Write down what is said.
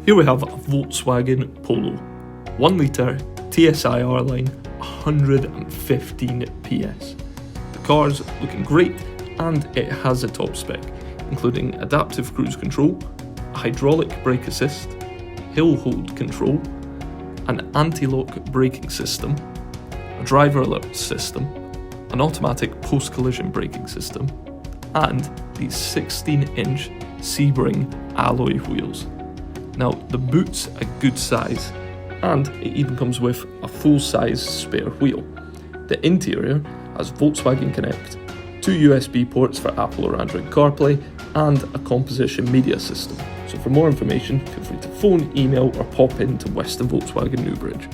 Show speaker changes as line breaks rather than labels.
Here we have a Volkswagen Polo, 1 litre TSI R-Line, 115 PS. The car's looking great and it has a top spec, including adaptive cruise control, a hydraulic brake assist, hill hold control, an anti-lock braking system, a driver alert system, an automatic post-collision braking system, and these 16-inch Sebring alloy wheels. Now, the boot's a good size, and it even comes with a full-size spare wheel. The interior has Volkswagen Connect, 2 USB ports for Apple or Android CarPlay, and a composition media system. So for more information, feel free to phone, email, or pop into Western Volkswagen Newbridge.